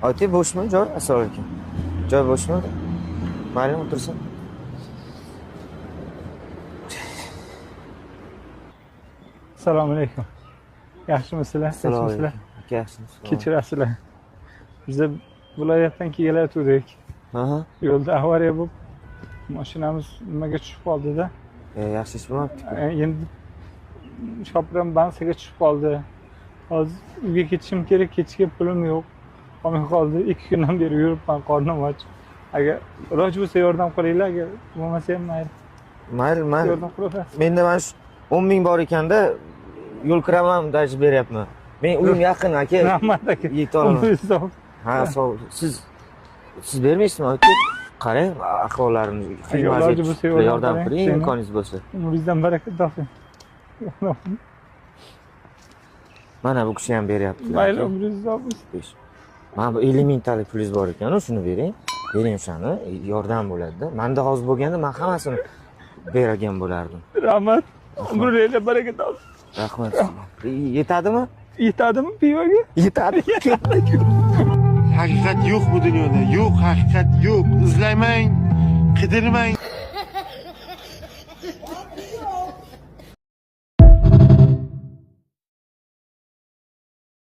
Oti bo'shmi joy? Assalomu alaykum. Joy bo'shmi? Mayli, o'tirsin. Assalomu alaykum. Yaxshimisizlar? Assalomu Tinchmisizlar? alaykum. Aka, yaxshimisiz? Kechirasizlar. Biza viloyatdan kelayotgandik. Aha. Yo'lda avariya bo'lib, mashinamiz nimaga tushib qoldi-da. Yaxshi ish bo'lmabdi-ku. Endi shopiram bansiga tushib qoldi. Hozir uyga ketishim kerak, ketishga pulim yo'q. Qolmay qoldi. 2 kundan beri yuribman, qornim och. Agar iloji bo'lsa yordam qilinglar, agar bo'lmasa ham mayli. Mayli. Yordam qilasiz. Menda mana shu 10 ming bor ekanda, yo'l kiraman dajib beryapman. Men uyim yaqin aka. Rahmat aka. Yeta olaman. Umringiz Ha, sog'. Siz bermaysizmi aka? Qarang, ahvollaringiz qiyin Iloji vaziyat. bo'lsa Yordam qiling. qiling, imkoningiz bo'lsa. Umringizdan baraka toping. Mana bu kishi ham beryapti. Mayli, umringiz bo'lsin. Mana bu 50 mingtalik pulingiz bor ekan, shuni bering. Bering o'shani, yordam bo'ladi-da. Menda hozir bo'lganda men hammasini bergan bo'lardim. Rahmat. Umringizda baraka toping. Rahmat. Yetadimi? Yetadimi pivoga? Yetadi. Haqiqat yo'q bu dunyoda. Yo'q, haqiqat yo'q. Izlamang, qidirmang,